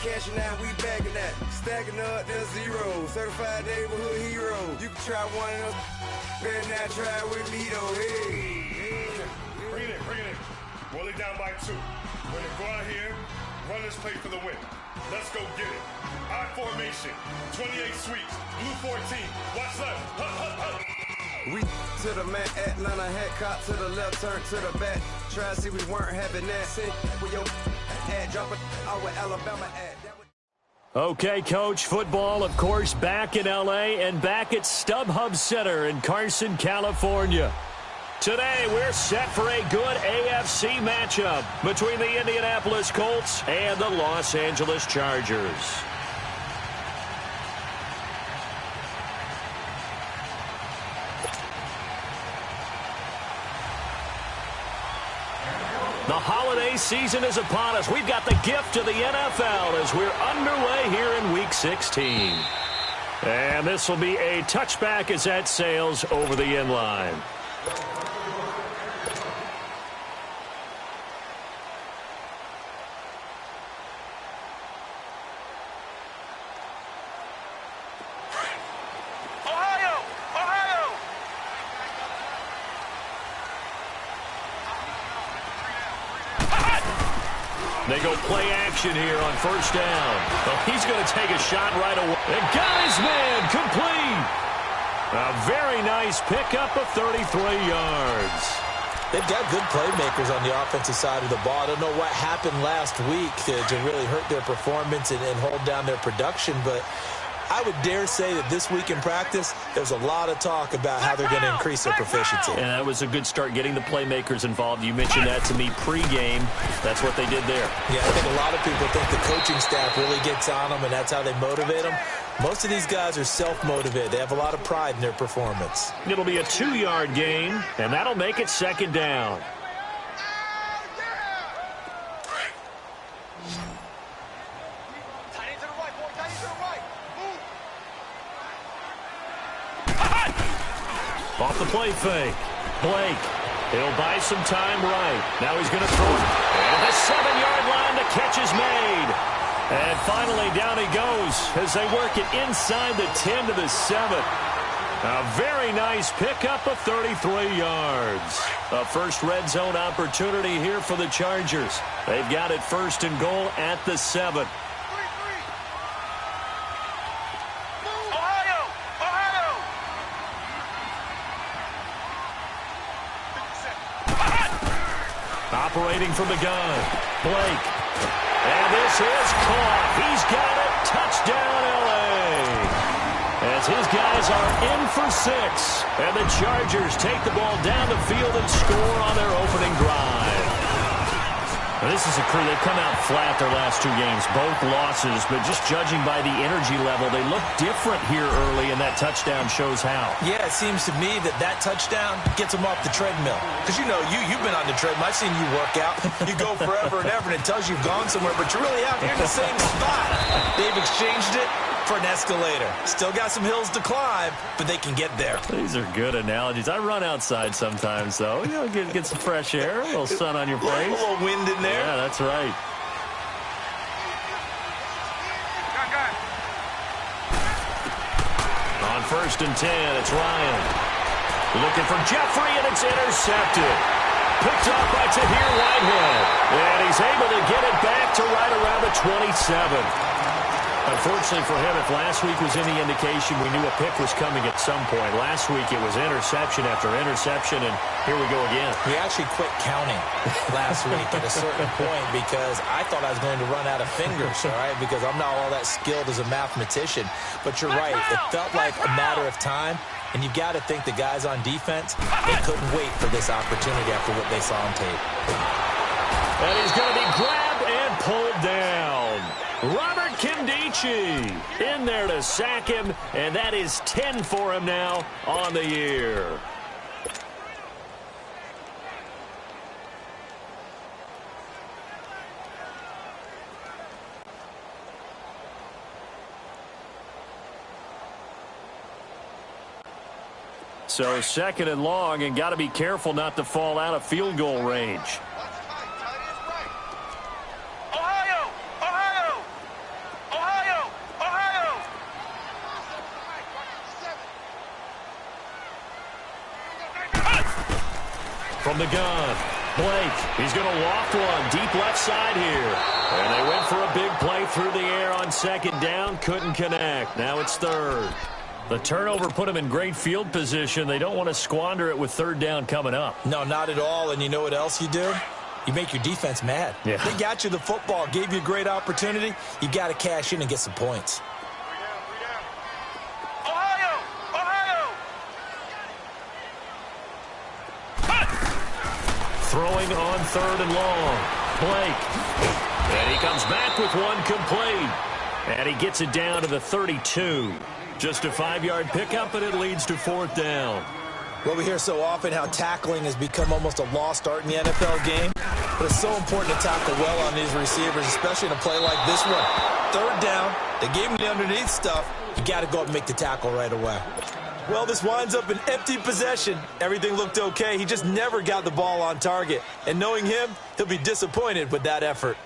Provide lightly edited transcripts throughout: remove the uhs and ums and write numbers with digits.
cashing out, we bagging that. Stacking up, there's zero. Certified neighborhood hero. You can try one of those, better not try with me though. Hey. Bring it in. Roll it down by 2. We're gonna go out here, run this play for the win. Let's go get it. I formation, 28 sweeps, blue 14. Watch left. We to the mat, Atlanta hat caught to the left, turn to the back. Try to see we weren't having that. Sit with your ad, drop it out with Alabama ad. Okay, Coach, football, of course, back in L.A. and back at StubHub Center in Carson, California. Today, we're set for a good AFC matchup between the Indianapolis Colts and the Los Angeles Chargers. The holiday season is upon us. We've got the gift of the NFL as we're underway here in Week 16. And this will be a touchback as that sails over the end line. They go play action here on first down. Well, he's going to take a shot right away. And got his man complete. A very nice pickup of 33 yards. They've got good playmakers on the offensive side of the ball. I don't know what happened last week to really hurt their performance and hold down their production, but I would dare say that this week in practice, there's a lot of talk about how they're going to increase their proficiency. And that was a good start, getting the playmakers involved. You mentioned that to me pregame. That's what they did there. Yeah, I think a lot of people think the coaching staff really gets on them, and that's how they motivate them. Most of these guys are self-motivated. They have a lot of pride in their performance. It'll be a 2-yard gain, and that'll make it second down. Off the play fake. Blake. He'll buy some time right. Now he's going to throw it. And the 7-yard line, the catch is made. And finally, down he goes as they work it inside the 10 to the 7. A very nice pickup of 33 yards. A first red zone opportunity here for the Chargers. They've got it first and goal at the 7. Operating from the gun, Blake. And this is caught. He's got it. Touchdown, L.A. As his guys are in for 6. And the Chargers take the ball down the field and score on their opening drive. Now, this is a crew. They've come out flat their last 2 games, both losses. But just judging by the energy level, they look different here early, and that touchdown shows how. Yeah, it seems to me that touchdown gets them off the treadmill. Because, you know, you've been on the treadmill. I've seen you work out. You go forever and ever, and it tells you've gone somewhere, but you're really out here in the same spot. They've exchanged it for an escalator. Still got some hills to climb, but they can get there. These are good analogies. I run outside sometimes, though. You know, get some fresh air, a little sun on your face. A little wind in there. Yeah, that's right. On first and 10, it's Ryan. Looking for Jeffrey, and it's intercepted. Picked up by Tahir Whitehead. And he's able to get it back to right around the 27. Unfortunately for him, if last week was any indication, we knew a pick was coming at some point. Last week it was interception after interception, and here we go again. We actually quit counting last week at a certain point because I thought I was going to run out of fingers, all right, because I'm not all that skilled as a mathematician. But you're right. It felt like a matter of time, and you've got to think the guys on defense, they couldn't wait for this opportunity after what they saw on tape. And he's going to be grabbed and pulled down. Robert Kimdichie in there to sack him, and that is 10 for him now on the year. So second and long, and got to be careful not to fall out of field goal range. from the gun. Blake, he's going to loft one deep left side here. And they went for a big play through the air on second down. Couldn't connect. Now it's third. The turnover put them in great field position. They don't want to squander it with third down coming up. No, not at all. And you know what else you do? You make your defense mad. Yeah. They got you the football, gave you a great opportunity. You got to cash in and get some points. Throwing on third and long. Blake. And he comes back with one complete. And he gets it down to the 32. Just a 5-yard pickup, and it leads to fourth down. Well, we hear so often how tackling has become almost a lost art in the NFL game. But it's so important to tackle well on these receivers, especially in a play like this one. Third down, they gave him the underneath stuff. You got to go up and make the tackle right away. Well, this winds up an empty possession. Everything looked okay. He just never got the ball on target. And knowing him, he'll be disappointed with that effort.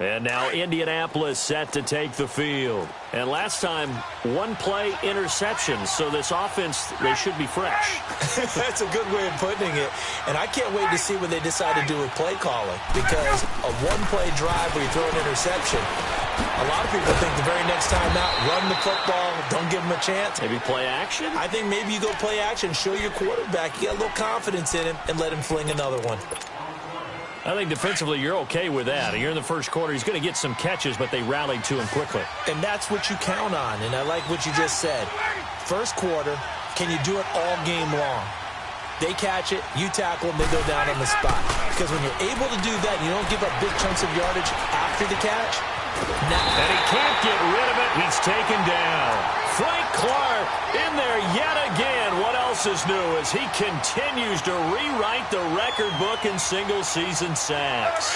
And now Indianapolis set to take the field. And last time, one play interception. So this offense, they should be fresh. That's a good way of putting it. And I can't wait to see what they decide to do with play calling. Because a one-play drive where you throw an interception, a lot of people think the very next time out, run the football, don't give them a chance. Maybe play action? I think maybe you go play action, show your quarterback, you get a little confidence in him, and let him fling another one. I think defensively you're okay with that. You're in the first quarter. He's going to get some catches, but they rallied to him quickly. And that's what you count on, and I like what you just said. First quarter, can you do it all game long? They catch it, you tackle them, they go down on the spot. Because when you're able to do that, you don't give up big chunks of yardage after the catch. And he can't get rid of it. He's taken down. Frank Clark in there yet again. What else is new as he continues to rewrite the record book in single-season sacks.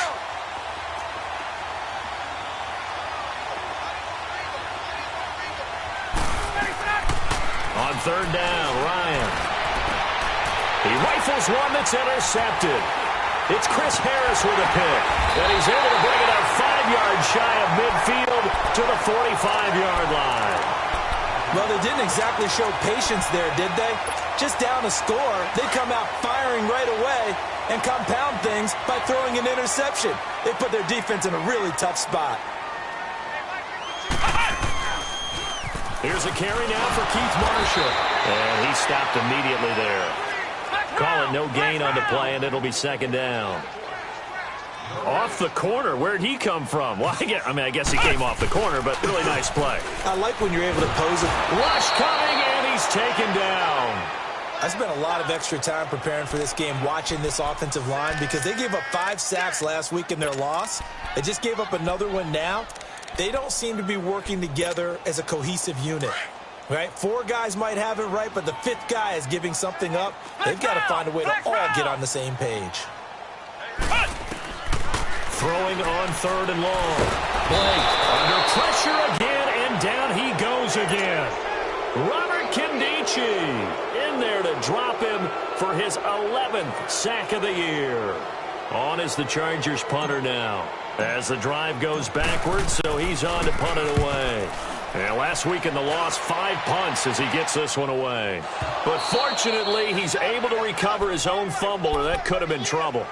On third down, Ryan. He rifles one that's intercepted. It's Chris Harris with a pick. And he's able to bring it up 5 yards shy of midfield to the 45-yard line. Well, they didn't exactly show patience there, did they? Just down a score, they come out firing right away and compound things by throwing an interception. They put their defense in a really tough spot. Here's a carry now for Keith Marshall. And he stopped immediately there. Call it no gain on the play, and it'll be second down. Off the corner. Where'd he come from? Well, I guess he came off the corner, but really nice play. I like when you're able to pose it. Rush coming, and he's taken down. I spent a lot of extra time preparing for this game, watching this offensive line, because they gave up 5 sacks last week in their loss. They just gave up another one now. They don't seem to be working together as a cohesive unit. Right? 4 guys might have it right, but the 5th guy is giving something up. They've got to find a way to all get on the same page. Throwing on third and long. Blake under pressure again, and down he goes again. Robert Kindici in there to drop him for his 11th sack of the year. On is the Chargers punter now. As the drive goes backwards, so he's on to punt it away. And last week in the loss, 5 punts as he gets this one away. But fortunately, he's able to recover his own fumble, or that could have been trouble.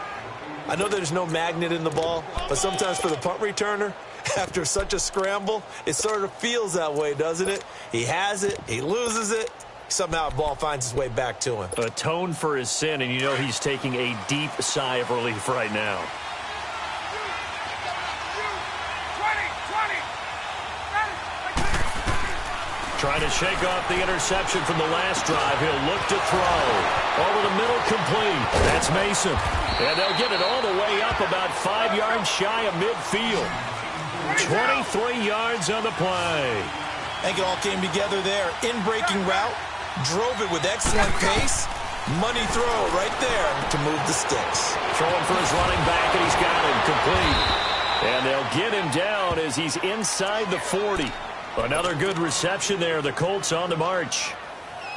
I know there's no magnet in the ball, but sometimes for the punt returner, after such a scramble, it sort of feels that way, doesn't it? He has it, he loses it, somehow the ball finds its way back to him. Atone for his sin, and you know he's taking a deep sigh of relief right now. Trying to shake off the interception from the last drive. He'll look to throw. Over the middle, complete. That's Mason. And they'll get it all the way up about 5 yards shy of midfield. 23 yards on the play. I think it all came together there. In-breaking route. Drove it with excellent pace. Money throw right there to move the sticks. Throwing for his running back, and he's got him complete. And they'll get him down as he's inside the 40. Another good reception there. The Colts on the march.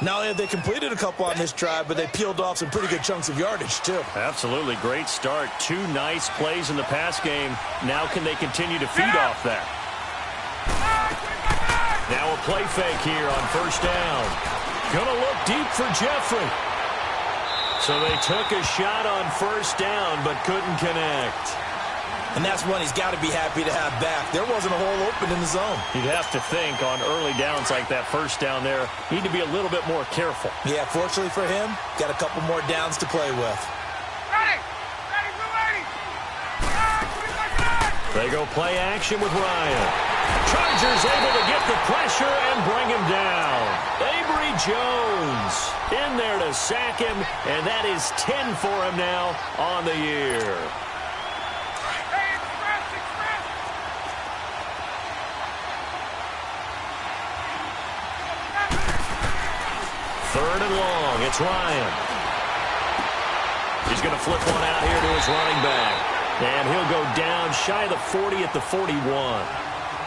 Not only have they completed a couple on this drive, but they peeled off some pretty good chunks of yardage, too. Absolutely. Great start. 2 nice plays in the pass game. Now can they continue to feed off that? Now a play fake here on first down. Gonna look deep for Jeffrey. So they took a shot on first down but couldn't connect. And that's one he's got to be happy to have back. There wasn't a hole open in the zone. You'd have to think on early downs like that first down there, need to be a little bit more careful. Yeah, fortunately for him, got a couple more downs to play with. They go play action with Ryan. Chargers able to get the pressure and bring him down. Avery Jones in there to sack him, and that is 10 for him now on the year. Third and long. It's Ryan. He's going to flip one out here to his running back. And he'll go down shy of the 40 at the 41.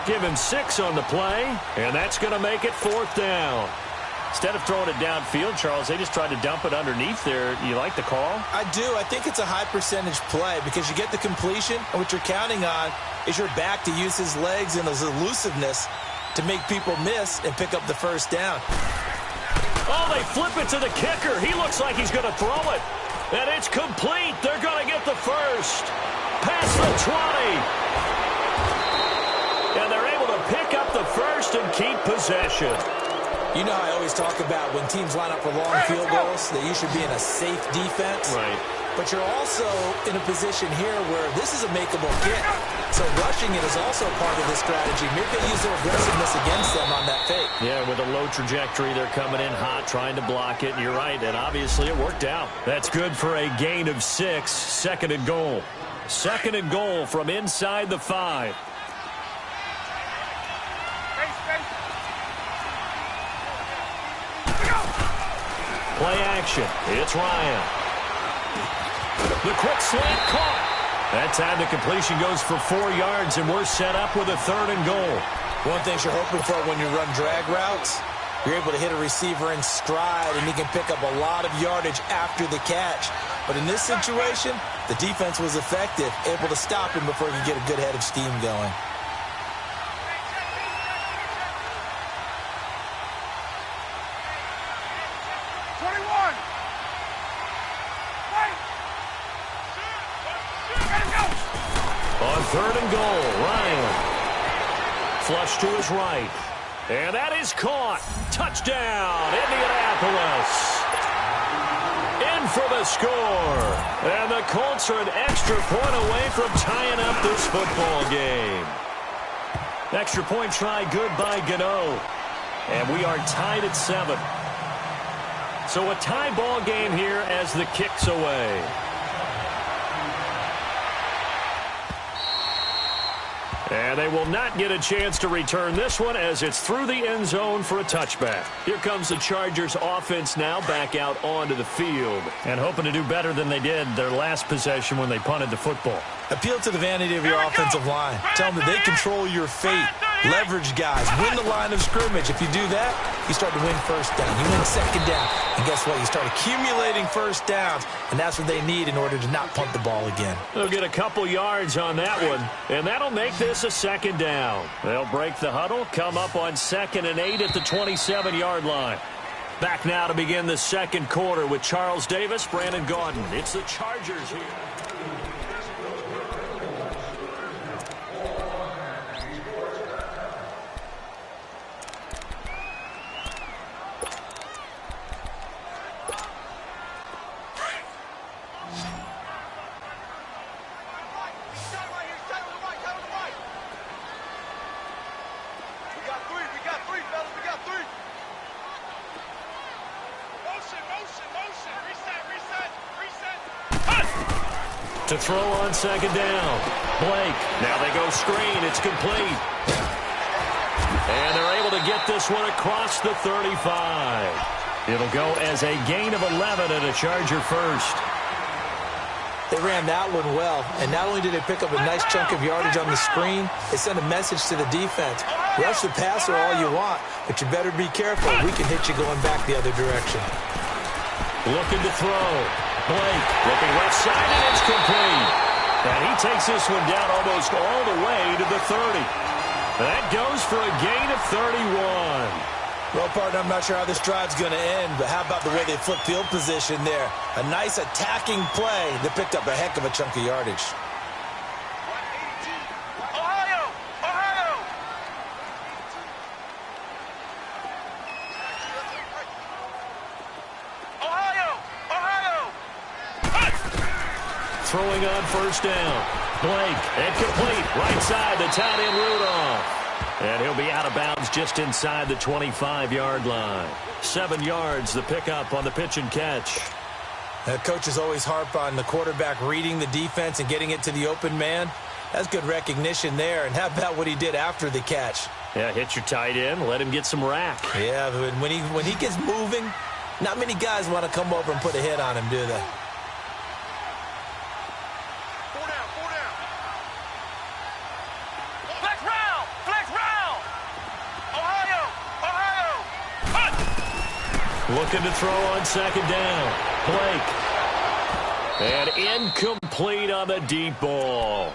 Give him 6 on the play, and that's going to make it fourth down. Instead of throwing it downfield, Charles, they just tried to dump it underneath there. You like the call? I do. I think it's a high percentage play because you get the completion, and what you're counting on is your back to use his legs and his elusiveness to make people miss and pick up the first down. Oh, they flip it to the kicker. He looks like he's going to throw it. And it's complete. They're going to get the first. Past the 20. And they're able to pick up the first and keep possession. You know how I always talk about when teams line up for long field goals, that you should be in a safe defense. Right. But you're also in a position here where this is a makeable kick. So rushing it is also part of this strategy. Maybe they use their aggressiveness against them on that fake. Yeah, with a low trajectory, they're coming in hot, trying to block it. And you're right, and obviously it worked out. That's good for a gain of 6. Second and goal. Second and goal from inside the 5. Play action. It's Ryan. The quick slant caught. That time the completion goes for 4 yards, and we're set up with a third and goal. One thing you're hoping for when you run drag routes, you're able to hit a receiver in stride, and he can pick up a lot of yardage after the catch. But in this situation, the defense was effective, able to stop him before he could get a good head of steam going. On third and goal, Ryan. Flush to his right. And that is caught. Touchdown, Indianapolis. In for the score. And the Colts are an extra point away from tying up this football game. Extra point try good by Gano. And we are tied at 7. So a tie ball game here as the kick's away. And they will not get a chance to return this one as it's through the end zone for a touchback. Here comes the Chargers offense now back out onto the field and hoping to do better than they did their last possession when they punted the football. Appeal to the vanity of your offensive line. Tell them that they control your fate. Leverage guys. Win the line of scrimmage. If you do that, you start to win first down. You win second down. And guess what? You start accumulating first downs, and that's what they need in order to not punt the ball again. They'll get a couple yards on that one, and that'll make this a second down. They'll break the huddle, come up on 2nd and 8 at the 27-yard line. Back now to begin the second quarter with Charles Davis, Brandon Gaudin. It's the Chargers here. To throw on second down. Blake. Now they go screen. It's complete. And they're able to get this one across the 35. It'll go as a gain of 11 and a Charger first. They ran that one well, and not only did they pick up a nice chunk of yardage on the screen, they sent a message to the defense. Rush the passer all you want, but you better be careful. We can hit you going back the other direction. Looking to throw. Blake looking left side, and it's complete. And he takes this one down almost all the way to the 30. That goes for a gain of 31. Well, partner, I'm not sure how this drive's going to end, but how about the way they flip field position there? A nice attacking play that picked up a heck of a chunk of yardage. Throwing on first down. Blake, incomplete. Right side, the tight end Rudolph. And he'll be out of bounds just inside the 25-yard line. 7 yards, the pickup on the pitch and catch. Coaches always harp on the quarterback reading the defense and getting it to the open man. That's good recognition there. And how about what he did after the catch? Yeah, hit your tight end, let him get some rack. Yeah, but when he gets moving, not many guys want to come over and put a hit on him, do they? Looking to throw on second down. Blake. And incomplete on the deep ball.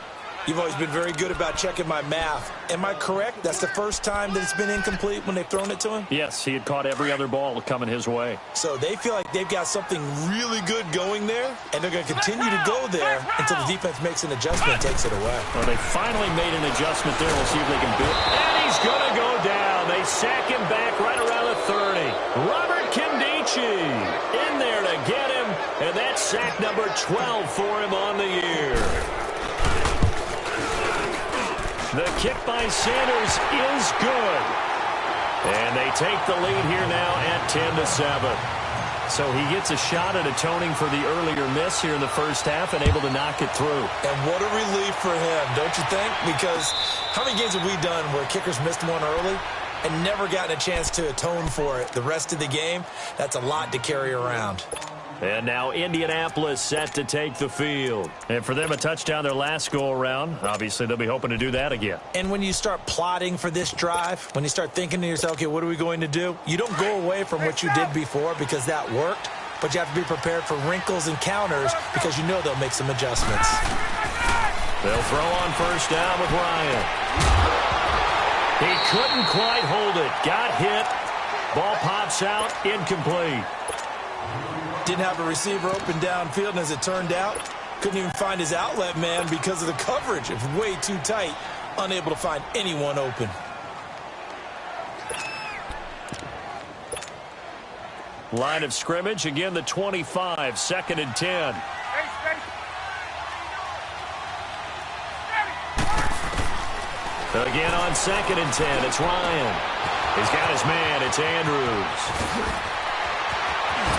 You've always been very good about checking my math. Am I correct? That's the first time that it's been incomplete when they've thrown it to him? Yes, he had caught every other ball coming his way. So they feel like they've got something really good going there, and they're going to continue to go there until the defense makes an adjustment and takes it away. Well, they finally made an adjustment there. We'll see if they can build. And he's going to go down. They sack him back right around the 30. Robert Kindici in there to get him, and that's sack number 12 for him on the year. The kick by Sanders is good. And they take the lead here now at 10-7. So he gets a shot at atoning for the earlier miss here in the first half and able to knock it through. And what a relief for him, don't you think? Because how many games have we done where kickers missed one early and never gotten a chance to atone for it the rest of the game? That's a lot to carry around. And now Indianapolis set to take the field. And for them, a touchdown their last go-around. Obviously, they'll be hoping to do that again. And when you start plotting for this drive, when you start thinking to yourself, okay, what are we going to do? You don't go away from what you did before because that worked, but you have to be prepared for wrinkles and counters because you know they'll make some adjustments. They'll throw on first down with Ryan. He couldn't quite hold it. Got hit. Ball pops out. Incomplete. Didn't have a receiver open downfield, and as it turned out, couldn't even find his outlet man because of the coverage. It was way too tight, unable to find anyone open. Line of scrimmage, again the 25, 2nd and 10. Again on 2nd and 10, it's Ryan. He's got his man, it's Andrews.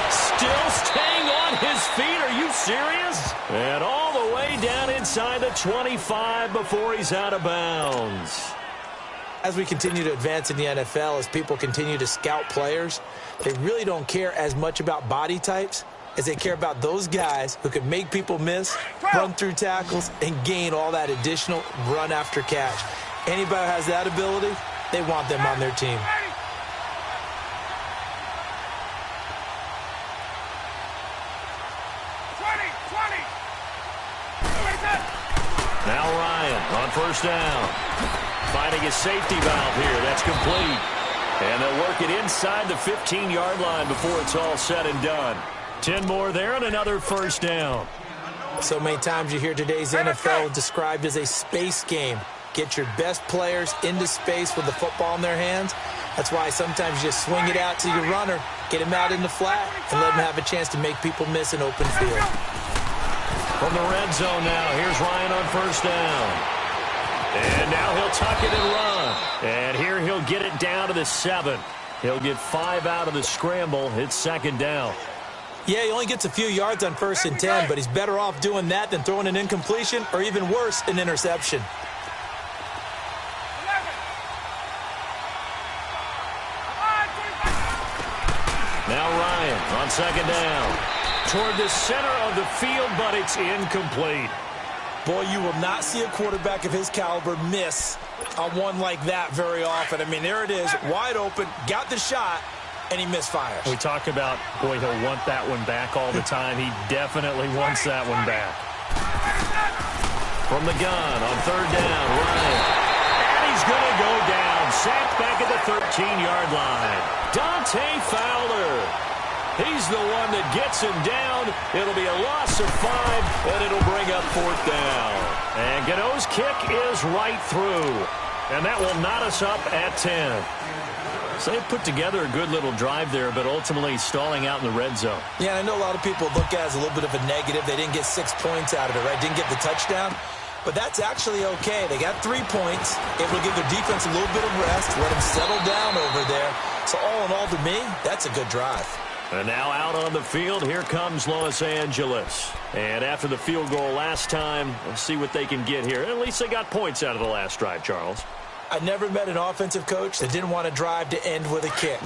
Still staying on his feet. Are you serious? And all the way down inside the 25 before he's out of bounds. As we continue to advance in the NFL, as people continue to scout players, they really don't care as much about body types as they care about those guys who can make people miss, run through tackles, and gain all that additional run after catch. Anybody who has that ability, they want them on their team. Now Ryan on first down. Finding a safety valve here. That's complete. And they'll work it inside the 15-yard line before it's all said and done. 10 more there and another first down. So many times you hear today's NFL described as a space game. Get your best players into space with the football in their hands. That's why sometimes you just swing it out to your runner, get him out in the flat, and let him have a chance to make people miss an open field. From the red zone now, here's Ryan on first down. And now he'll tuck it and run. And here he'll get it down to the 7. He'll get 5 out of the scramble. It's 2nd down. Yeah, he only gets a few yards on 1st and 10, but he's better off doing that than throwing an incompletion or even worse, an interception. Now Ryan on 2nd down. Toward the center of the field, but it's incomplete. Boy, you will not see a quarterback of his caliber miss on one like that very often. I mean, there it is, wide open, got the shot, and he misfires. We talk about, boy, he'll want that one back all the time. He definitely wants that one back. From the gun on 3rd down, Ryan. And he's going to go down. Sacked back at the 13-yard line. Dante Fowler. He's the one that gets him down. It'll be a loss of 5, and it'll bring up 4th down. And Gano's kick is right through. And that will knot us up at 10. So they put together a good little drive there, but ultimately stalling out in the red zone. Yeah, I know a lot of people look at it as a little bit of a negative. They didn't get 6 points out of it, right? Didn't get the touchdown. But that's actually okay. They got 3 points. Able to give their defense a little bit of rest, let them settle down over there. So all in all, to me, that's a good drive. And now out on the field, here comes Los Angeles. And after the field goal last time, let's see what they can get here. At least they got points out of the last drive, Charles. I never met an offensive coach that didn't want to drive to end with a kick.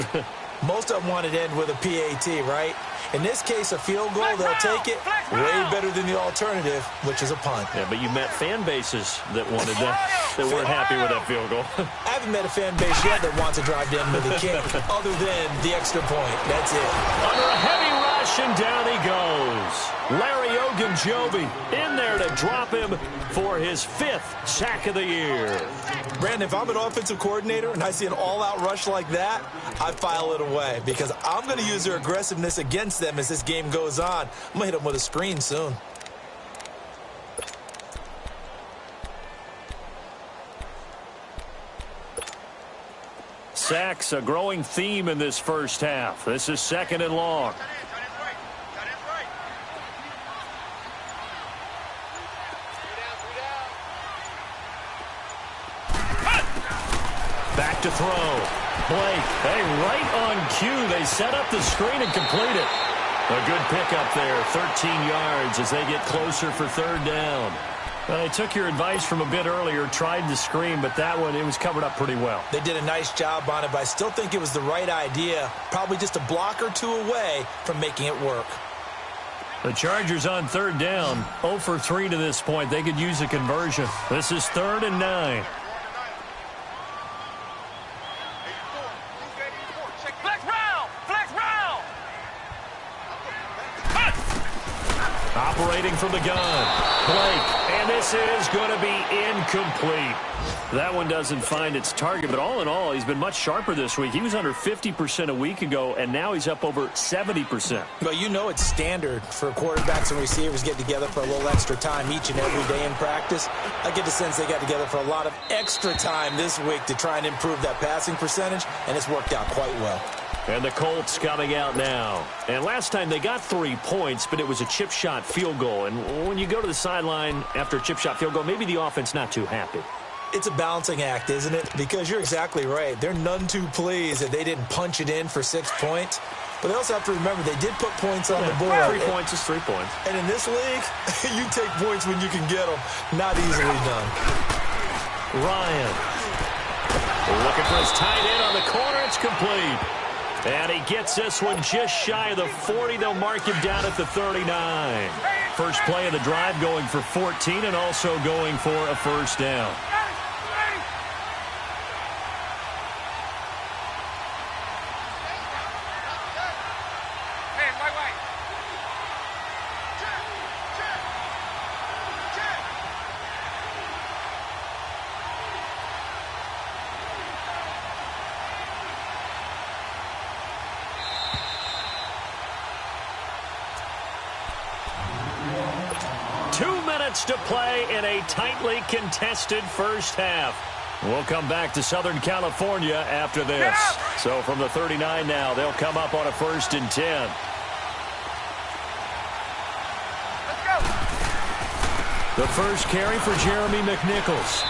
Most of them wanted to end with a PAT, right? In this case, a field goal, they'll take it way better than the alternative, which is a punt. Yeah, but you met fan bases that wanted that, that weren't happy with that field goal. I haven't met a fan base yet that wants to drive to end with a kick, other than the extra point. That's it. Under a heavy rush, and down he goes. Larry Ogunjobi in there to drop him for his 5th sack of the year. Brandon, if I'm an offensive coordinator and I see an all-out rush like that, I file it away because I'm going to use their aggressiveness against them as this game goes on. I'm going to hit them with a screen soon. Sacks, a growing theme in this first half. This is 2nd and long. Back to throw. Blake, hey, right on cue. They set up the screen and complete it. A good pickup there, 13 yards as they get closer for 3rd down. They took your advice from a bit earlier, tried the screen, but that one, it was covered up pretty well. They did a nice job on it, but I still think it was the right idea. Probably just a block or 2 away from making it work. The Chargers on 3rd down, 0 for 3 to this point. They could use a conversion. This is 3rd and 9. Operating from the gun, Blake, and this is going to be incomplete. That one doesn't find its target, but all in all, he's been much sharper this week. He was under 50% a week ago, and now he's up over 70%. Well, you know it's standard for quarterbacks and receivers get together for a little extra time each and every day in practice. I get the sense they got together for a lot of extra time this week to try and improve that passing percentage, and it's worked out quite well. And the Colts coming out now. And last time they got 3 points, but it was a chip shot field goal. And when you go to the sideline after a chip shot field goal, maybe the offense not too happy. It's a balancing act, isn't it? Because you're exactly right. They're none too pleased that they didn't punch it in for 6 points. But they also have to remember they did put points on the board. 3 points is 3 points. And in this league, you take points when you can get them. Not easily done. Ryan. Looking for his tight end on the corner. It's complete. And he gets this one just shy of the 40. They'll mark him down at the 39. First play of the drive going for 14 and also going for a 1st down. To play in a tightly contested first half. We'll come back to Southern California after this. So from the 39 now, they'll come up on a 1st and 10. Let's go. The first carry for Jeremy McNichols.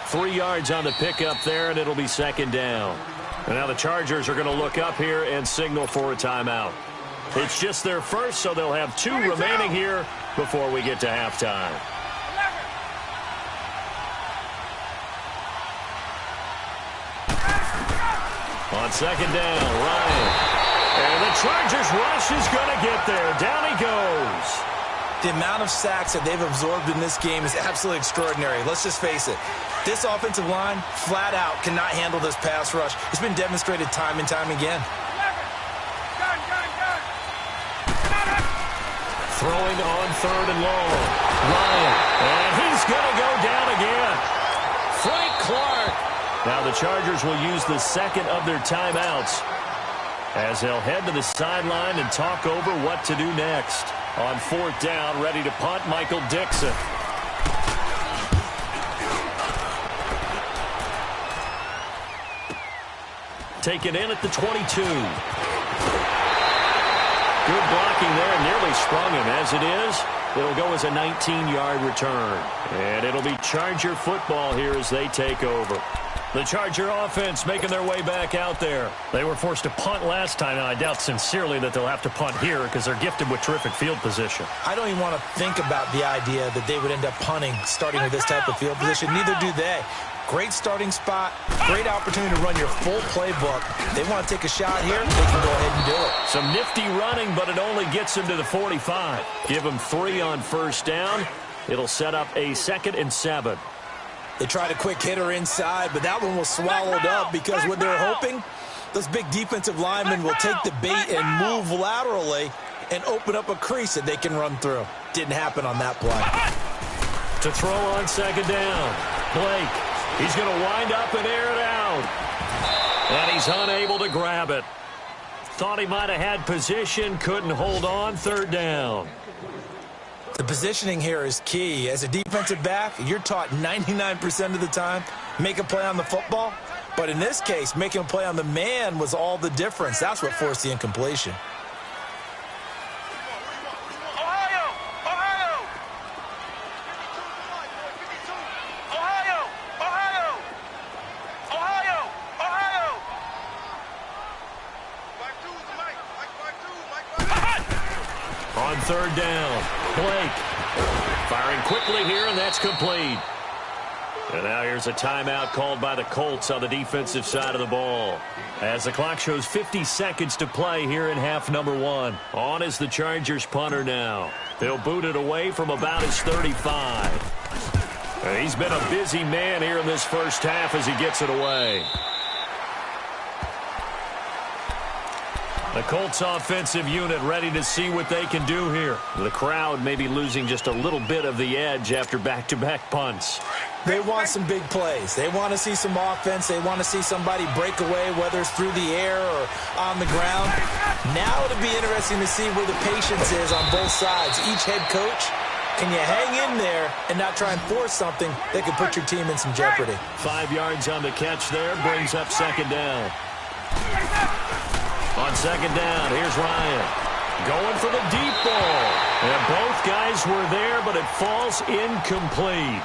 3 yards on the pickup there, and it'll be 2nd down. And now the Chargers are going to look up here and signal for a timeout. It's just their first, so they'll have 2 remaining here before we get to halftime. On 2nd down, Ryan. And the Chargers rush is going to get there. Down he goes. The amount of sacks that they've absorbed in this game is absolutely extraordinary. Let's just face it. This offensive line, flat out, cannot handle this pass rush. It's been demonstrated time and time again. Throwing on 3rd and long. Ryan. And he's going to go down again. Frank Clark. Now the Chargers will use the second of their timeouts as they'll head to the sideline and talk over what to do next. On fourth down, ready to punt, Michael Dixon. Taken in at the 22. Good blocking there, nearly sprung him. As it is, it'll go as a 19-yard return. And it'll be Charger football here as they take over. The Charger offense making their way back out there. They were forced to punt last time, and I doubt sincerely that they'll have to punt here because they're gifted with terrific field position. I don't even want to think about the idea that they would end up punting starting with this type of field position. Neither do they. Great starting spot, great opportunity to run your full playbook. They want to take a shot here, they can go ahead and do it. Some nifty running, but it only gets them to the 45. Give them 3 on first down. It'll set up a 2nd and 7. They tried a quick hitter inside, but that one was swallowed up because what they're hoping, those big defensive linemen will take the bait and move laterally and open up a crease that they can run through. Didn't happen on that play. To throw on 2nd down, Blake. He's going to wind up and air it out. And he's unable to grab it. Thought he might have had position, couldn't hold on, 3rd down. The positioning here is key. As a defensive back, you're taught 99% of the time, make a play on the football. But in this case, making a play on the man was all the difference. That's what forced the incompletion. On 3rd down, Blake firing quickly here, and that's complete. And now here's a timeout called by the Colts on the defensive side of the ball. As the clock shows 50 seconds to play here in half number 1. On is the Chargers punter now. They'll boot it away from about his 35. And he's been a busy man here in this first half as he gets it away. The Colts offensive unit ready to see what they can do here. The crowd may be losing just a little bit of the edge after back-to-back punts. They want some big plays. They want to see some offense. They want to see somebody break away, whether it's through the air or on the ground. Now it'll be interesting to see where the patience is on both sides. Each head coach, can you hang in there and not try and force something that could put your team in some jeopardy? 5 yards on the catch there, brings up 2nd down. On 2nd down, here's Ryan. Going for the deep ball. And both guys were there, but it falls incomplete.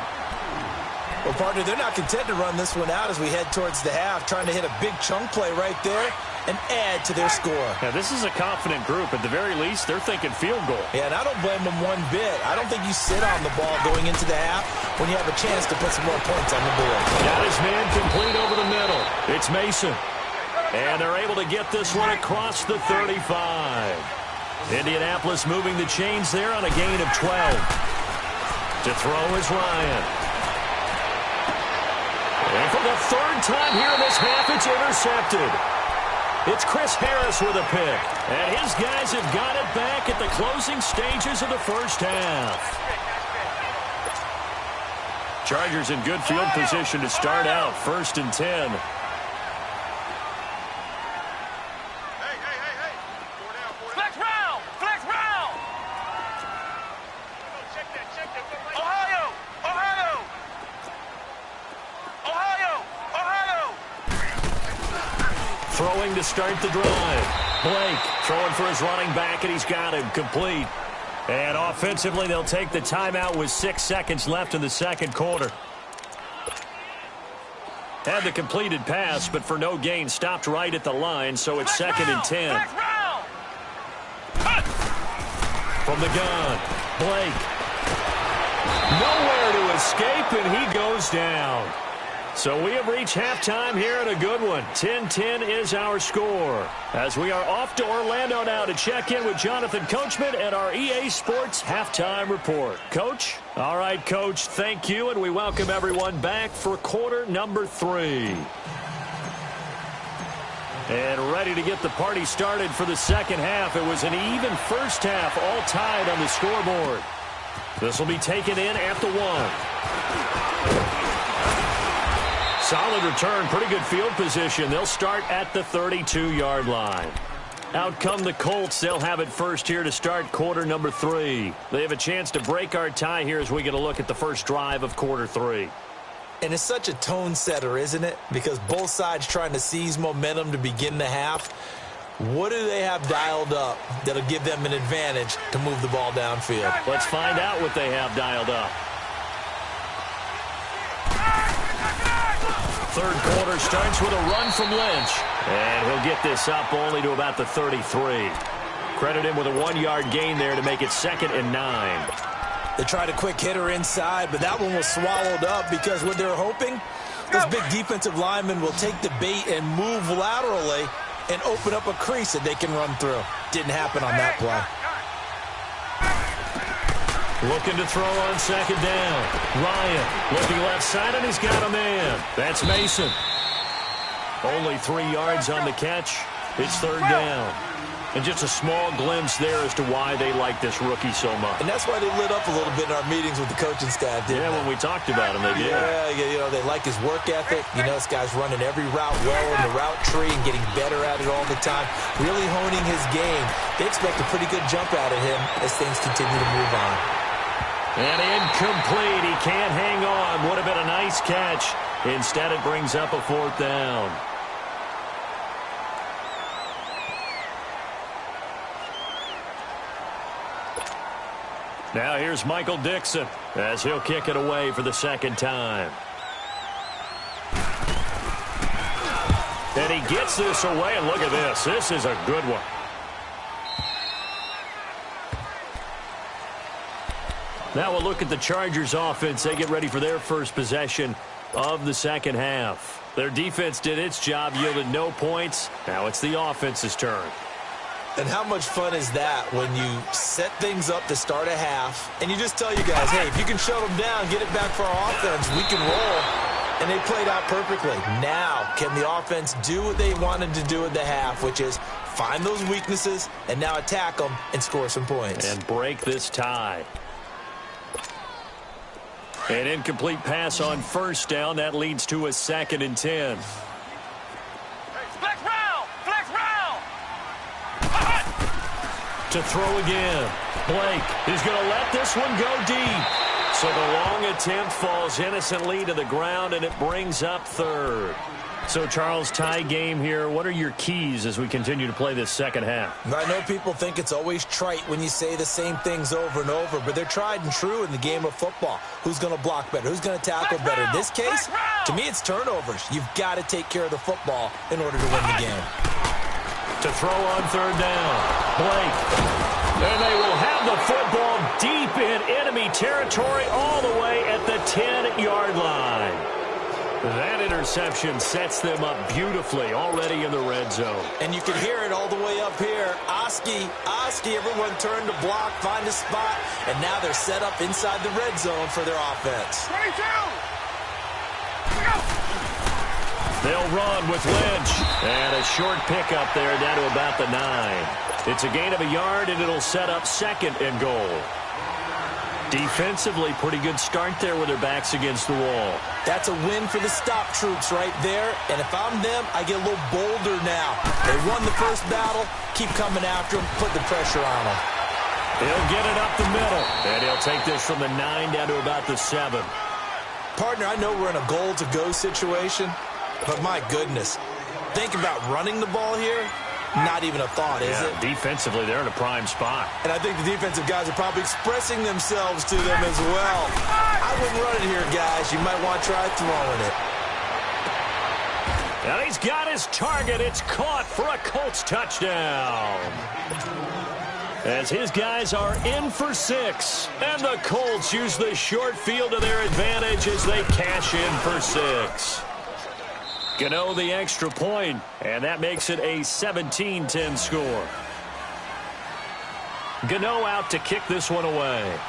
Well, partner, they're not content to run this one out as we head towards the half, trying to hit a big chunk play right there and add to their score. Yeah, this is a confident group. At the very least, they're thinking field goal. Yeah, and I don't blame them one bit. I don't think you sit on the ball going into the half when you have a chance to put some more points on the board. Got his man complete over the middle. It's Mason. And they're able to get this one across the 35. Indianapolis moving the chains there on a gain of 12. To throw is Ryan. And for the 3rd time here in this half, it's intercepted. It's Chris Harris with a pick. And his guys have got it back at the closing stages of the first half. Chargers in good field position to start out, 1st and 10. Throwing to start the drive. Blake throwing for his running back, and he's got him complete. And offensively, they'll take the timeout with 6 seconds left in the 2nd quarter. Had the completed pass, but for no gain, stopped right at the line, so it's 2nd and 10. From the gun, Blake. Nowhere to escape, and he goes down. So we have reached halftime here in a good one. 10-10 is our score. As we are off to Orlando now to check in with Jonathan Coachman at our EA Sports Halftime Report. Coach? All right, Coach, thank you, and we welcome everyone back for quarter number 3. And ready to get the party started for the 2nd half. It was an even first half, all tied on the scoreboard. This will be taken in at the 1. Solid return, pretty good field position. They'll start at the 32-yard line. Out come the Colts. They'll have it first here to start quarter number 3. They have a chance to break our tie here as we get a look at the first drive of quarter 3. And it's such a tone setter, isn't it? Because both sides trying to seize momentum to begin the half. What do they have dialed up that'll give them an advantage to move the ball downfield? Let's find out what they have dialed up. Third quarter starts with a run from Lynch. And he'll get this up only to about the 33. Credit him with a 1-yard gain there to make it 2nd and 9. They tried a quick hitter inside, but that one was swallowed up because what they're hoping, those big defensive linemen will take the bait and move laterally and open up a crease that they can run through. Didn't happen on that play. Looking to throw on 2nd down. Ryan looking left side, and he's got a man. That's Mason. Only 3 yards on the catch. It's 3rd down. And just a small glimpse there as to why they like this rookie so much. And that's why they lit up a little bit in our meetings with the coaching staff, didn't they? When we talked about him, they did. Yeah, they like his work ethic. You know, this guy's running every route well in the route tree and getting better at it all the time, really honing his game. They expect a pretty good jump out of him as things continue to move on. And incomplete. He can't hang on. Would have been a nice catch. Instead, it brings up a 4th down. Now here's Michael Dixon as he'll kick it away for the 2nd time. And he gets this away, and look at this. This is a good one. Now we'll look at the Chargers offense. They get ready for their first possession of the 2nd half. Their defense did its job, yielded no points. Now it's the offense's turn. And how much fun is that when you set things up to start a half and you just tell you guys, hey, if you can shut them down, get it back for our offense, we can roll. And they played out perfectly. Now, can the offense do what they wanted to do at the half, which is find those weaknesses and now attack them and score some points. And break this tie. An incomplete pass on 1st down. That leads to a 2nd and 10. To throw again. Blake is going to let this one go deep. So the long attempt falls innocently to the ground, and it brings up 3rd. So, Charles, tie game here. What are your keys as we continue to play this 2nd half? I know people think it's always trite when you say the same things over and over, but they're tried and true in the game of football. Who's going to block better? Who's going to tackle better? In this case, to me, it's turnovers. You've got to take care of the football in order to win the game. To throw on 3rd down. Blake. And they will have the football deep in enemy territory all the way at the 10-yard line. That interception sets them up beautifully already in the red zone. And you can hear it all the way up here. Oski, everyone turned to block, find a spot, and now they're set up inside the red zone for their offense. 22! They'll run with Lynch. And a short pickup there down to about the 9. It's a gain of a yard, and it'll set up 2nd and goal. Defensively, pretty good start there with their backs against the wall. That's a win for the stop troops right there. And if I'm them, I get a little bolder now. They won the first battle. Keep coming after them. Put the pressure on them. He'll get it up the middle. And he'll take this from the 9 down to about the 7. Partner, I know we're in a goal-to-go situation, but my goodness, think about running the ball here. Not even a thought, is it? Defensively, they're in a prime spot. And I think the defensive guys are probably expressing themselves to them as well. I wouldn't run it here, guys. You might want to try throwing it. Now he's got his target. It's caught for a Colts touchdown. As his guys are in for 6. And the Colts use the short field to their advantage as they cash in for 6. Gano the extra point, and that makes it a 17-10 score. Gano out to kick this one away.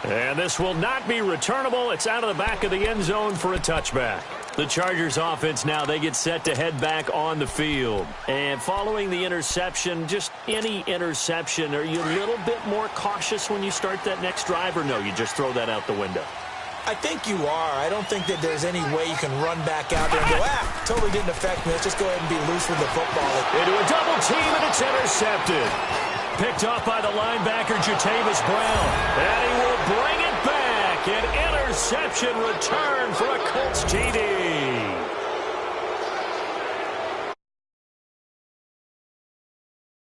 And this will not be returnable. It's out of the back of the end zone for a touchback. The Chargers offense now, they get set to head back on the field. And following the interception, just any interception, are you a little bit more cautious when you start that next drive, or no, you just throw that out the window? I think you are. I don't think that there's any way you can run back out there and go, totally didn't affect me. Let's just go ahead and be loose with the football. Into a double team, and it's intercepted. Picked off by the linebacker, Jatavis Brown. And he will bring it back. An interception return for a Colts TD.